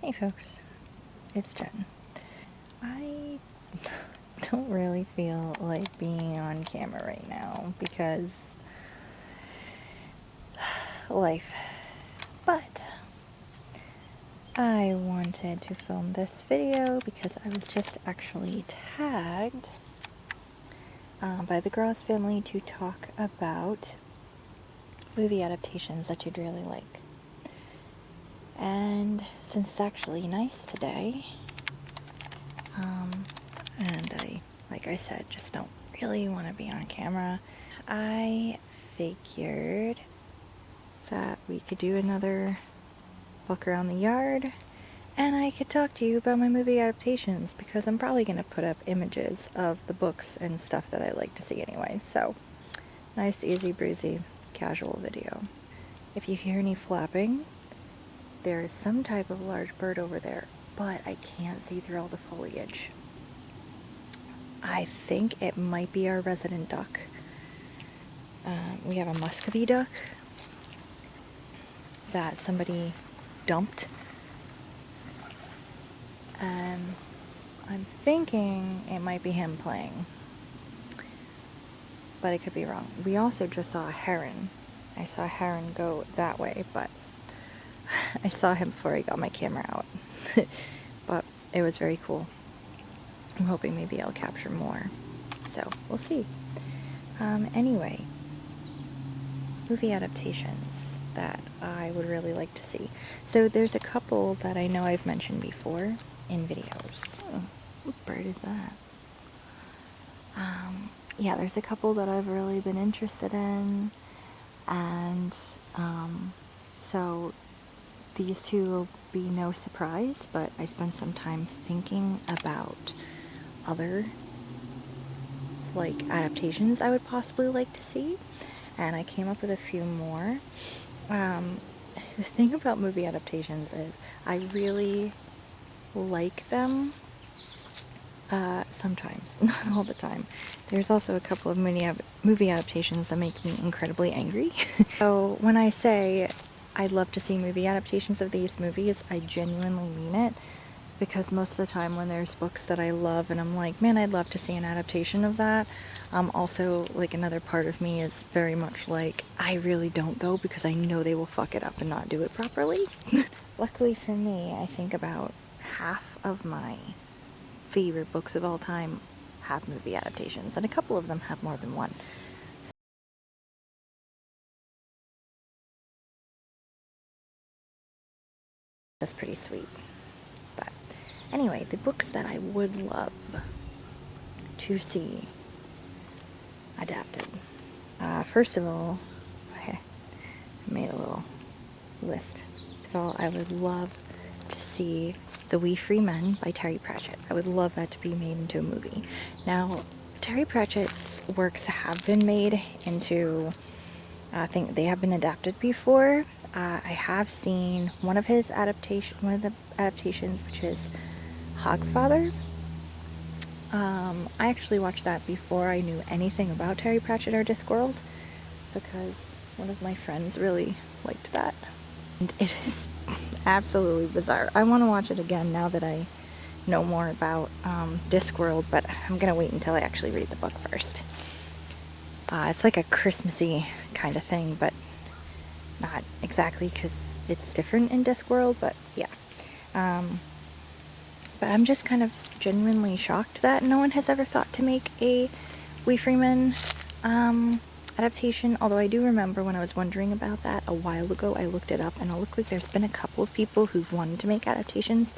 Hey folks, it's Jen. I don't really feel like being on camera right now because life, but I wanted to film this video because I was just actually tagged by the Groz family to talk about movie adaptations that you'd really like. And since it's actually nice today, and I, like I said, just don't really want to be on camera, I figured that we could do another walk around the yard and I could talk to you about my movie adaptations, because I'm probably going to put up images of the books and stuff that I like to see anyway. So, nice, easy breezy, casual video. If you hear any flapping, there is some type of large bird over there, but I can't see through all the foliage. I think it might be our resident duck. We have a muscovy duck that somebody dumped, and I'm thinking it might be him playing, but it could be wrong. We also just saw a heron. I saw a heron go that way, but I saw him before I got my camera out. But it was very cool. I'm hoping maybe I'll capture more, so we'll see. Anyway, movie adaptations that I would really like to see. So there's a couple that I know I've mentioned before in videos. Oh, what bird is that? Yeah, there's a couple that I've really been interested in, and so these two will be no surprise, but I spent some time thinking about other adaptations I would possibly like to see, and I came up with a few more. The thing about movie adaptations is I really like them sometimes, not all the time. There's also a couple of movie adaptations that make me incredibly angry. So when I say I'd love to see movie adaptations of these movies, I genuinely mean it, because most of the time when there's books that I love and I'm like, man, I'd love to see an adaptation of that, also, like, another part of me is very much like, I really don't though, because I know they will fuck it up and not do it properly. Luckily for me, I think about half of my favorite books of all time have movie adaptations, and a couple of them have more than one. That's pretty sweet. But anyway, the books that I would love to see adapted. First of all, I made a little list. First of all, I would love to see The We Free Men by Terry Pratchett. I would love that to be made into a movie. Now, Terry Pratchett's works have been made into, I think they have been adapted before. I have seen one of the adaptations, which is Hogfather. I actually watched that before I knew anything about Terry Pratchett or Discworld, because one of my friends really liked that. And it is absolutely bizarre. I want to watch it again now that I know more about Discworld, but I'm going to wait until I actually read the book first. It's like a Christmassy kind of thing, but not exactly, because it's different in Discworld, but yeah. But I'm just kind of genuinely shocked that no one has ever thought to make a We Free Men adaptation, although I do remember when I was wondering about that a while ago, I looked it up, and it looked like there's been a couple of people who've wanted to make adaptations,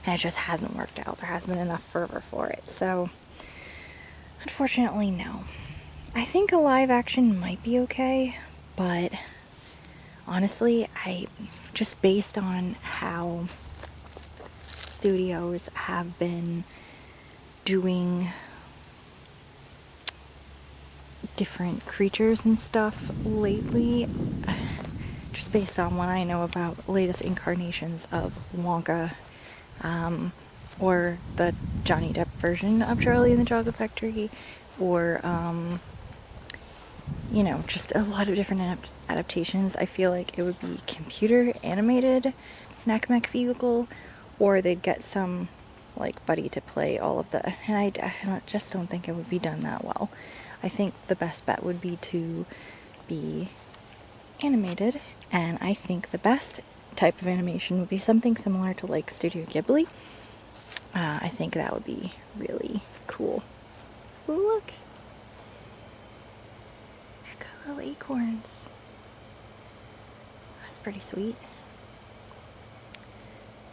and it just hasn't worked out. There hasn't been enough fervor for it, so unfortunately, no. I think a live action might be okay, but honestly, just based on how studios have been doing different creatures and stuff lately, just based on what I know about latest incarnations of Wonka, or the Johnny Depp version of Charlie and the Chocolate Factory, or you know, just a lot of different adaptations. I feel like it would be computer animated Knack-Mack vehicle, or they'd get some like buddy to play all of the, and I just don't think it would be done that well. I think the best bet would be to be animated, and I think the best type of animation would be something similar to like Studio Ghibli. I think that would be really cool. Ooh, look! They've got little acorns. That's pretty sweet.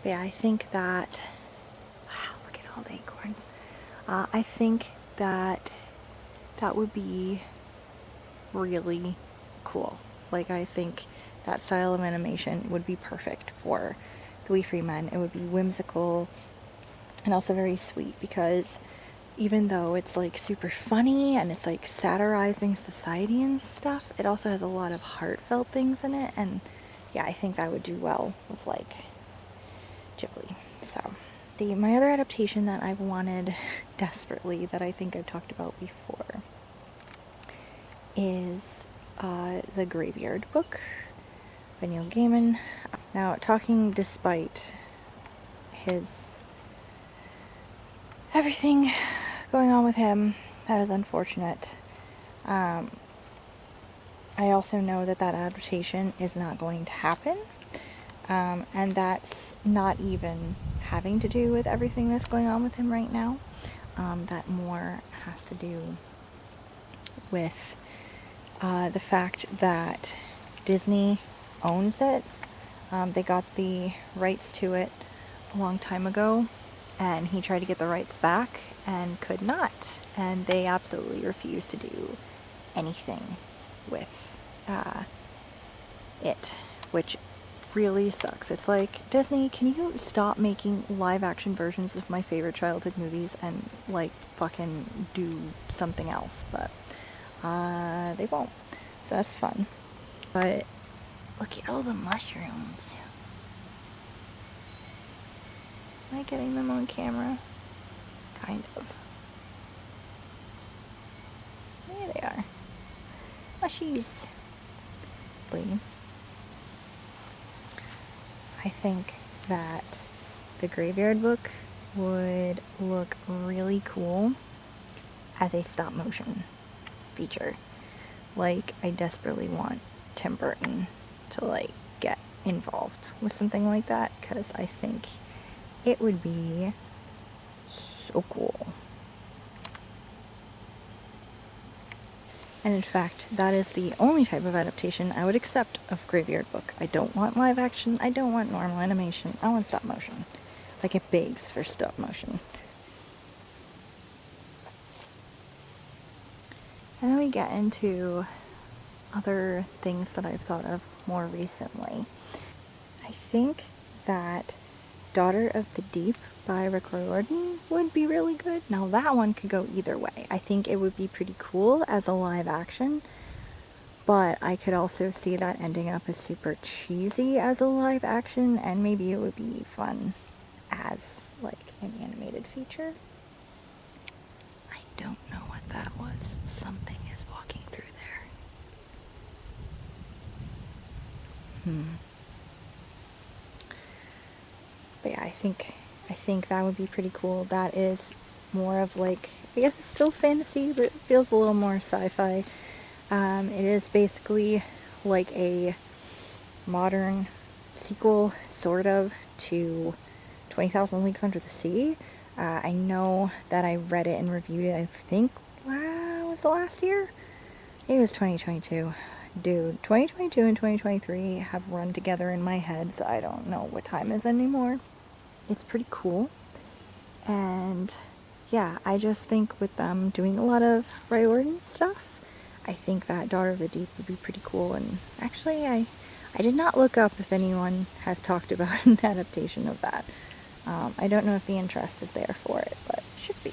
But yeah, I think that, wow, look at all the acorns. I think that that would be really cool. Like, I think that style of animation would be perfect for the We Free Men. It would be whimsical and also very sweet, because even though it's like super funny and it's like satirizing society and stuff, it also has a lot of heartfelt things in it, and yeah, I think that would do well with like Ghibli. So my other adaptation that I've wanted desperately, that I think I've talked about before, is The Graveyard Book by Neil Gaiman. Now, talking despite his everything going on with him, that is unfortunate. I also know that that adaptation is not going to happen, and that's not even having to do with everything that's going on with him right now. That more has to do with the fact that Disney owns it. They got the rights to it a long time ago, and he tried to get the rights back and could not. And they absolutely refused to do anything with it, which really sucks. It's like, Disney, can you stop making live action versions of my favorite childhood movies and like fucking do something else? But they won't. So that's fun. But look at all the mushrooms. Am I getting them on camera? Kind of. There they are. Mushies. I think that the Graveyard Book would look really cool as a stop motion feature. Like, I desperately want Tim Burton to like get involved with something like that, because I think it would be so cool. And in fact, that is the only type of adaptation I would accept of Graveyard Book. I don't want live action, I don't want normal animation, I want stop motion. Like, it begs for stop motion. And then we get into other things that I've thought of more recently. I think that Daughter of the Deep by Rick Riordan would be really good. Now, that one could go either way. I think it would be pretty cool as a live action, but I could also see that ending up as super cheesy as a live action, and maybe it would be fun as like an animated feature. I don't know what that was. Something is walking through there. But yeah, I think that would be pretty cool. That is more of like, I guess it's still fantasy, but it feels a little more sci-fi. It is basically like a modern sequel, sort of, to 20,000 Leagues Under the Sea. I know that I read it and reviewed it, I think, was the last year? It was 2022. Dude, 2022 and 2023 have run together in my head, so I don't know what time is anymore. It's pretty cool. And yeah, I just think with them doing a lot of Riordan stuff, I think that Daughter of the Deep would be pretty cool. And actually, I did not look up if anyone has talked about an adaptation of that. I don't know if the interest is there for it, but it should be.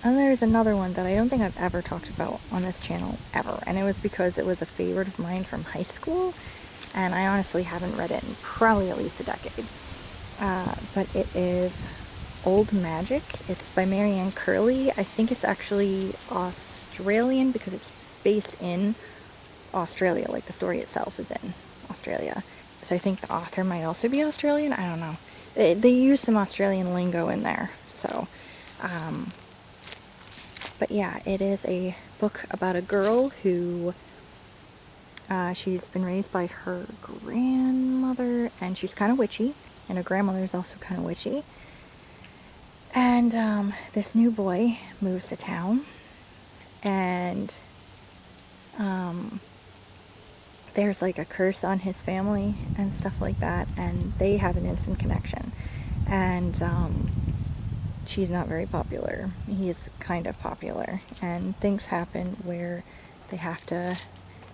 And there's another one that I don't think I've ever talked about on this channel, ever. And it was because it was a favorite of mine from high school, and I honestly haven't read it in probably at least a decade. But it is Old Magic. It's by Marianne Curley. I think it's actually Australian because it's based in Australia, like the story itself is in Australia. So I think the author might also be Australian. I don't know. They use some Australian lingo in there. So, but yeah, it is a book about a girl who she's been raised by her grandmother, and she's kind of witchy, and her grandmother is also kind of witchy. And this new boy moves to town, and there's like a curse on his family and stuff like that, and they have an instant connection. And she's not very popular. He is kind of popular, and things happen where they have to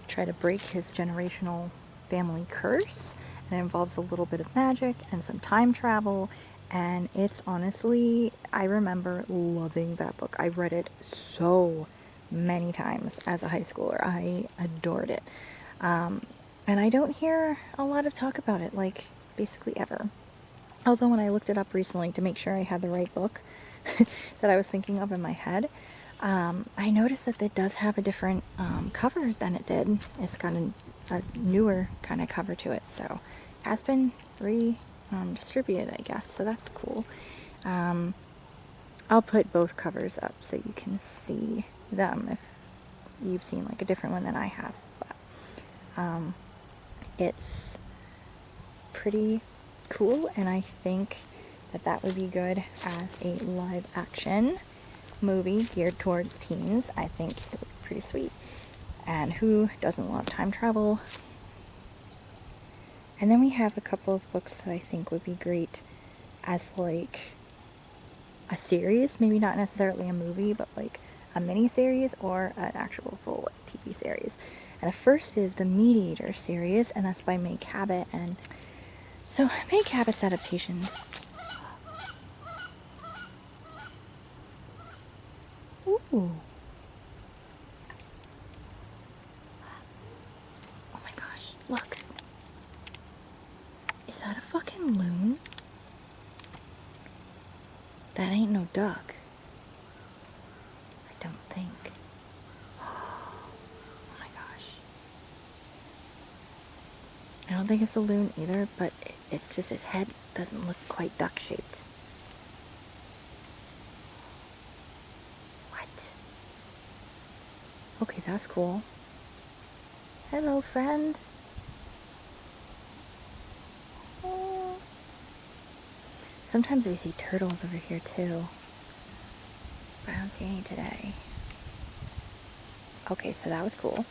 try to break his generational family curse, and it involves a little bit of magic and some time travel. And it's honestly, I remember loving that book. I read it so many times as a high schooler. I adored it. And I don't hear a lot of talk about it, like, basically ever. Although when I looked it up recently to make sure I had the right book that I was thinking of in my head, I noticed that it does have a different cover than it did. It's got a newer kind of cover to it, so it has been distributed, I guess, so that's cool. I'll put both covers up so you can see them if you've seen like a different one than I have. But it's pretty cool, and I think that would be good as a live action movie geared towards teens. I think it would be pretty sweet. And who doesn't love time travel? And then we have a couple of books that I think would be great as like a series, maybe not necessarily a movie, but like a mini series or an actual full TV series. And the first is the Meat Eater series, and that's by May Cabot. And so May Cabot's Adaptations. Ooh. Oh my gosh, look. Is that a fucking loon? That ain't no duck. I don't think. Oh my gosh. I don't think it's a loon either, but it's just his head doesn't look quite duck-shaped. What? Okay, that's cool. Hello, friend. Oh. Sometimes we see turtles over here too, but I don't see any today. Okay, so that was cool.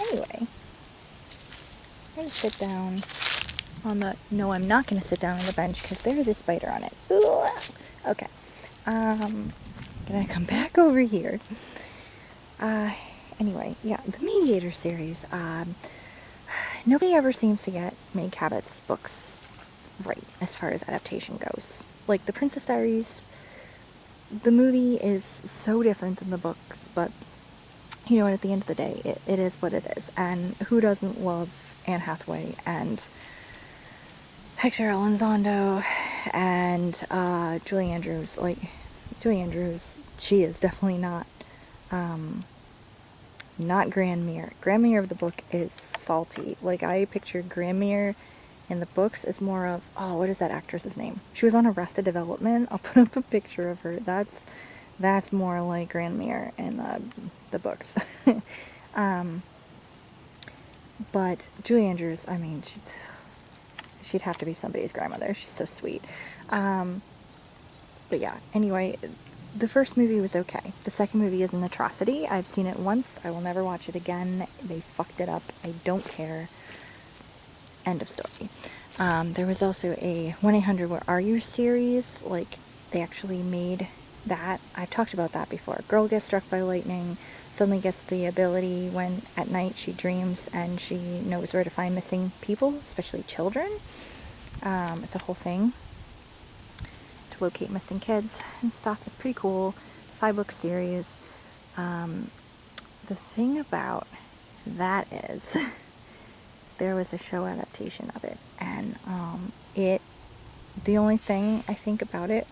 Anyway, I'm going to sit down on the... No, I'm not going to sit down on the bench because there is a spider on it. Okay. I'm going to come back over here. Anyway, yeah, the Mediator series. Nobody ever seems to get May Cabot's books right as far as adaptation goes. Like, The Princess Diaries, the movie is so different than the books, but you know, at the end of the day, it is what it is. And who doesn't love Anne Hathaway and Hector Elizondo and Julie Andrews? Like, Julie Andrews, she is definitely not Grandmere. Grandmere of the book is salty. Like, I pictured Grandmere in the books as more of, oh, what is that actress's name? She was on Arrested Development. I'll put up a picture of her. That's more like Grandmere in the books. But Julie Andrews, I mean, she'd have to be somebody's grandmother. She's so sweet. But yeah, anyway, the first movie was okay. The second movie is an atrocity. I've seen it once. I will never watch it again. They fucked it up. I don't care. End of story. There was also a 1-800 Where Are You series. Like, they actually made that. I've talked about that before. A girl gets struck by lightning, suddenly gets the ability when at night she dreams and she knows where to find missing people, especially children. It's a whole thing to locate missing kids and stuff. It's pretty cool. 5-book series. The thing about that is there was a show adaptation of it, and it The only thing I think about it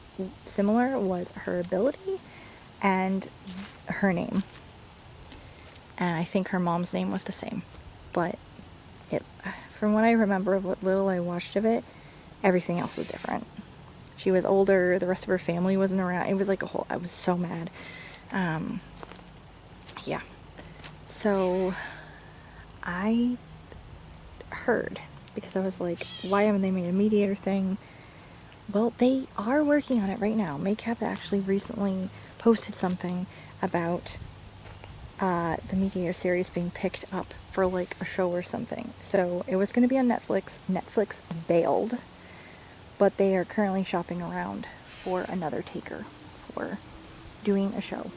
similar was her ability and her name. And I think her mom's name was the same. But it, from what I remember of what little I watched of it, everything else was different. She was older, the rest of her family wasn't around. It was like a whole, I was so mad. Yeah. So I heard, because I was like, why haven't they made a mediator thing? Well, they are working on it right now. Makeup actually recently posted something about the Mediator series being picked up for like a show or something. So it was going to be on Netflix. Netflix bailed, but they are currently shopping around for another taker for doing a show.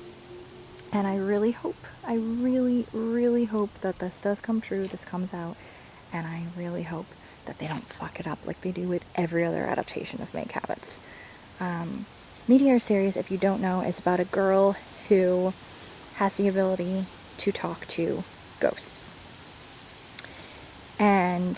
And I really hope, I really, really hope that this does come true, this comes out, and I really hope that they don't fuck it up like they do with every other adaptation of Make Habits. Meteor series, if you don't know, is about a girl who has the ability to talk to ghosts. And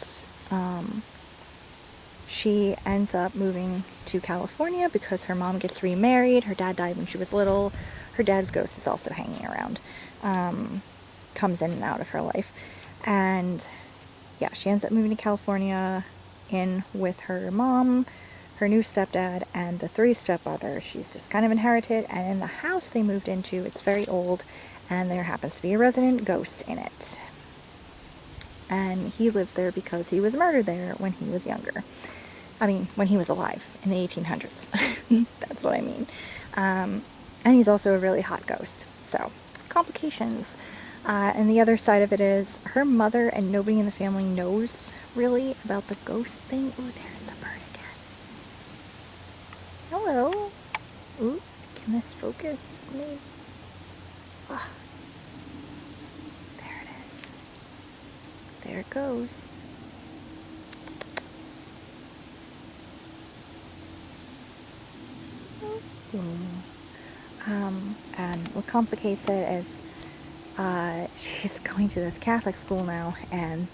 she ends up moving to California because her mom gets remarried. Her dad died when she was little. Her dad's ghost is also hanging around. Comes in and out of her life. And yeah, she ends up moving to California in with her mom, her new stepdad, and the 3 stepbrothers. She's just kind of inherited, and in the house they moved into, it's very old, and there happens to be a resident ghost in it. And he lives there because he was murdered there when he was younger. I mean, when he was alive, in the 1800s. That's what I mean. And he's also a really hot ghost. So, complications. And the other side of it is, her mother and nobody in the family knows, really, about the ghost thing. Ooh, there's the bird again. Hello. Ooh, can this focus me? Oh, there it is. There it goes. And what complicates it is she's going to this Catholic school now, and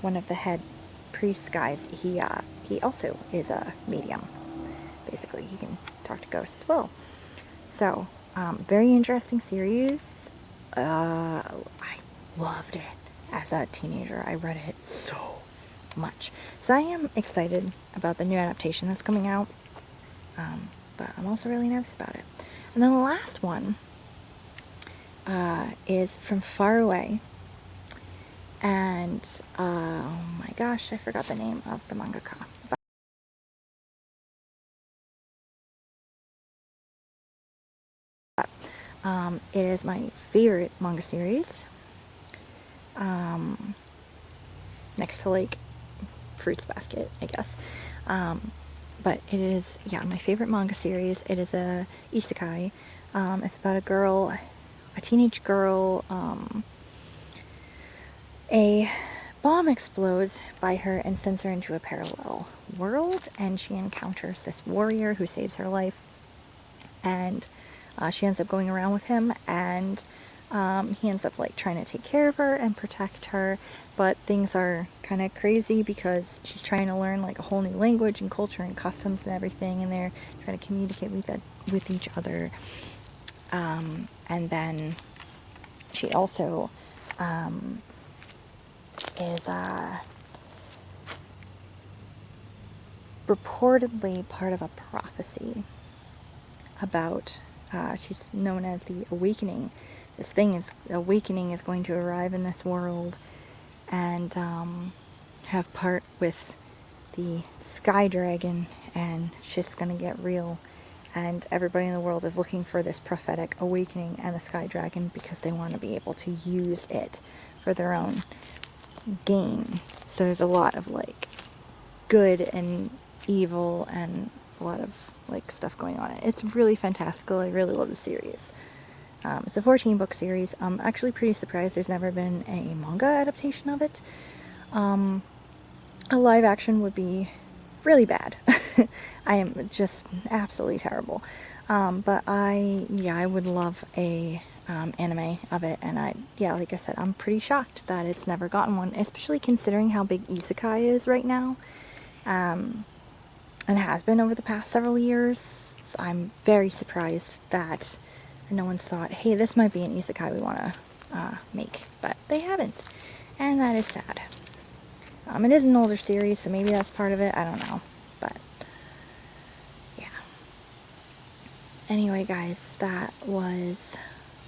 one of the head priest guys, he also is a medium. Basically, he can talk to ghosts as well. So, very interesting series. I loved it as a teenager. I read it so much. So I am excited about the new adaptation that's coming out. But I'm also really nervous about it. And then the last one is From Far Away. And, oh my gosh, I forgot the name of the mangaka. But, it is my favorite manga series. Next to, like, Fruits Basket, I guess. But it is, yeah, my favorite manga series. It is a isekai. It's about a girl, a teenage girl. A bomb explodes by her and sends her into a parallel world, and she encounters this warrior who saves her life, and she ends up going around with him, and he ends up like trying to take care of her and protect her, but things are kind of crazy because she's trying to learn like a whole new language and culture and customs and everything, and they're trying to communicate with each other. And then she also is reportedly part of a prophecy about, she's known as the Awakening. This Awakening is going to arrive in this world and have part with the Sky Dragon, and shit's gonna get real. And everybody in the world is looking for this prophetic awakening and the Sky Dragon because they want to be able to use it for their own gain. So there's a lot of like good and evil and a lot of like stuff going on. It's really fantastical. I really love the series. It's a 14-book series. I'm actually pretty surprised there's never been a manga adaptation of it. A live action would be really bad. I am just absolutely terrible. But I would love a anime of it, and like I said, I'm pretty shocked that it's never gotten one, especially considering how big isekai is right now. and has been over the past several years. So I'm very surprised that no one's thought, hey, this might be an isekai we want to make, but they haven't, and that is sad. It is an older series, so maybe that's part of it, I don't know, but yeah. Anyway, guys, that was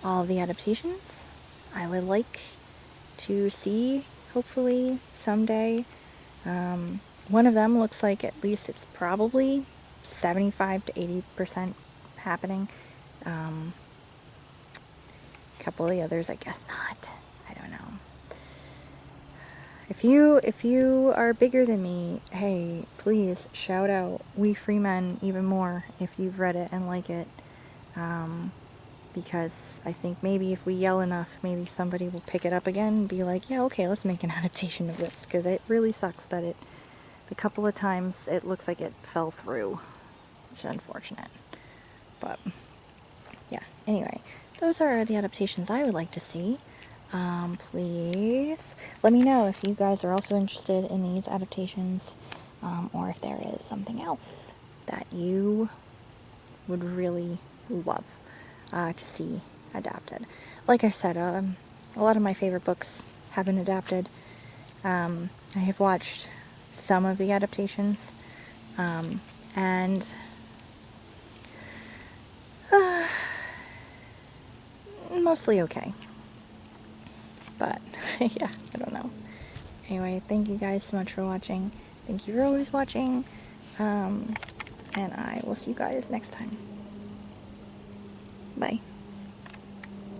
all the adaptations I would like to see, hopefully, someday. One of them looks like at least it's probably 75 to 80% happening. A couple of the others, I guess not. I don't know. If you are bigger than me, hey, please shout out We Free Men even more if you've read it and like it. Because I think maybe if we yell enough, maybe somebody will pick it up again and be like, yeah, okay, let's make an adaptation of this. Because it really sucks that the couple of times it looks like it fell through, which is unfortunate. But yeah, anyway, those are the adaptations I would like to see. Please let me know if you guys are also interested in these adaptations, or if there is something else that you would really love to see adapted. Like I said, a lot of my favorite books have been adapted. I have watched some of the adaptations, and mostly okay. But yeah, I don't know. Anyway, thank you guys so much for watching. Thank you for always watching. And I will see you guys next time. Bye.